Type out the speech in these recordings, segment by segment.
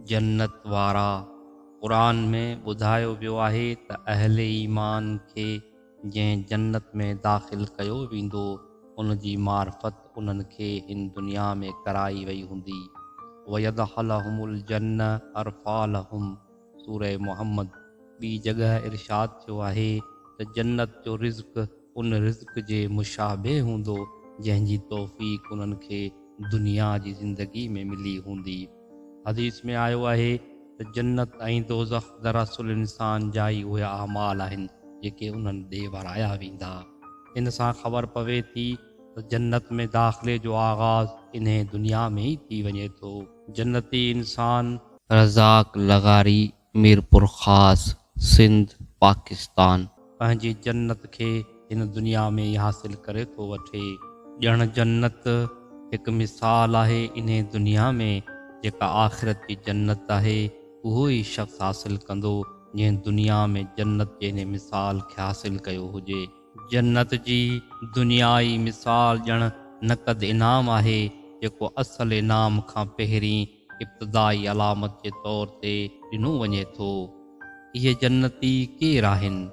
जन्नत वारा क़ुरान में ॿुधायो वियो आहे त अहले ईमान खे जंहिं जन्नत में दाख़िल कयो वेंदो उन जी मार्फत उन्हनि खे हिन दुनिया में कराई वई हूंदी। वयदखलहुमुल जन्ना अरफ़ालहुम सूरह मुहम्मद। ॿी जॻह इरशाद थियो आहे त जन्नत जो रिज़्क़ उन रिज़्क़ जे मुशाबे हूंदो जंहिंजी तौफ़ीक़ उन्हनि खे दुनिया जी ज़िंदगी में मिली हूंदी। हदीस में आयो आहे त जन्नत ऐं दोज़ख दरअसल इंसान जा ई उहे अमाल आहिनि जेके उन्हनि ॾे वराया वेंदा। इन सां ख़बर पवे थी त जन्नत में दाख़िले जो आगाज़ इन्हे दुनिया में ई थी वञे थो। जन्नती इंसान रज़ाक लगारी, मीरपुर ख़ास, सिंध, पाकिस्तान पंहिंजी जन्नत खे हिन दुनिया में ई हासिल करे थो वठे। ॼण जन्नत हिकु मिसाल आहे इन्हे दुनिया में जेका आख़िरत जी जन्नत आहे उहो ई शख़्स हासिल कंदो जंहिं दुनिया में जन्नत जे हिन मिसाल खे हासिल कयो हुजे। जन्नत जी दुनियाई मिसाल ॼण नक़द इनाम आहे जेको असल इनाम खां पहिरीं इब्तिदाई अलामत जे तौर ते ॾिनो वञे थो। इहे जन्नती केरु आहिनि?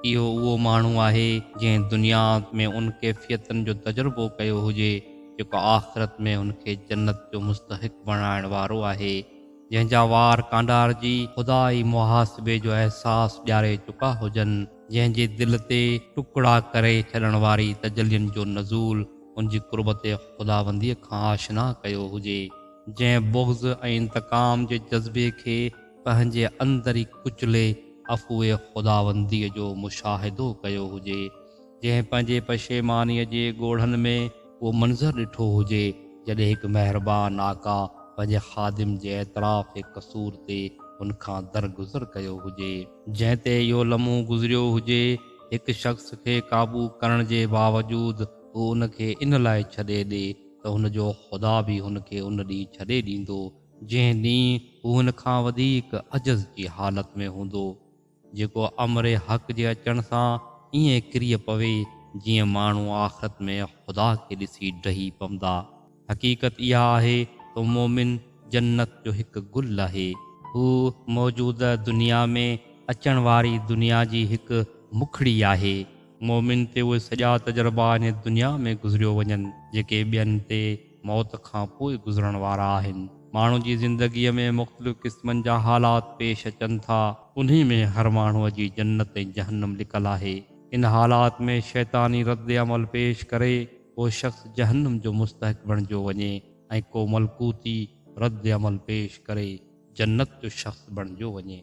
इहो उहो माण्हू आहे जंहिं दुनिया में उन कैफ़ियतनि जो तजुर्बो कयो हुजे जेको आख़िरत में उनखे जन्नत जो मुस्तहिक़ बणाइण वारो आहे, जंहिंजा वार कांडार जी ख़ुदाई मुहासिबे जो अहसास ॾियारे चुका हुजनि, जंहिंजे दिलि ते टुकड़ा करे छॾण वारी तजलियुनि जो नज़ूल उनजी कुर्बत ख़ुदाबंदीअ खां आशना कयो हुजे, जंहिं बुग़्ज़ ऐं इंतकाम जे जज़्बे खे पंहिंजे अंदरि ई कुचले अफ़ूए ख़ुदाबंदीअ जो मुशाहिदो कयो हुजे, जंहिं पंहिंजे पशेमानीअ जे ॻोढ़नि में उहो मंज़र ॾिठो हुजे जॾहिं हिकु महिरबान आका पंहिंजे ख़ादिम जे एतराफ़ कसूर ते उनखां दरगुज़र कयो हुजे, जंहिं ते इहो लम्हो गुज़रियो हुजे हिकु शख़्स खे क़ाबू करण जे बावजूदु हू उनखे इन लाइ छॾे ॾे त हुनजो ख़ुदा बि हुनखे उन ॾींहुं छॾे ॾींदो जंहिं ॾींहुं हू हुन खां वधीक अजज़ जी हालत में हूंदो, जेको अमरे हक़ जे अचण सां ईअं किरी पवे जीअं माण्हू आख़िरत में ख़ुदा खे ॾिसी डही पवंदा। हक़ीक़त इहा आहे त मोमिन जन्नत जो हिकु गुल आहे। हू मौजूदा दुनिया में अचण वारी दुनिया जी हिकु मुखड़ी आहे। मोमिन ते उहे सॼा तजुर्बा इन दुनिया में गुज़रियो वञनि जेके ॿियनि ते मौत खां पोइ गुज़रण वारा आहिनि। माण्हू जी ज़िंदगीअ में मुख़्तलिफ़ क़िस्मनि जा हालात पेश अचनि था, उन्ही में हर माण्हूअ जी जन्नत ऐं जहन्नम लिकल आहे। इन हालात में शैतानी रद्द अमल पेश करे को शख़्स जहन्नम जो मुस्तहिक़ बणिजो वञे ऐं को मलकूती रद्द अमल पेश करे जन्नत जो शख़्स बणिजो वञे।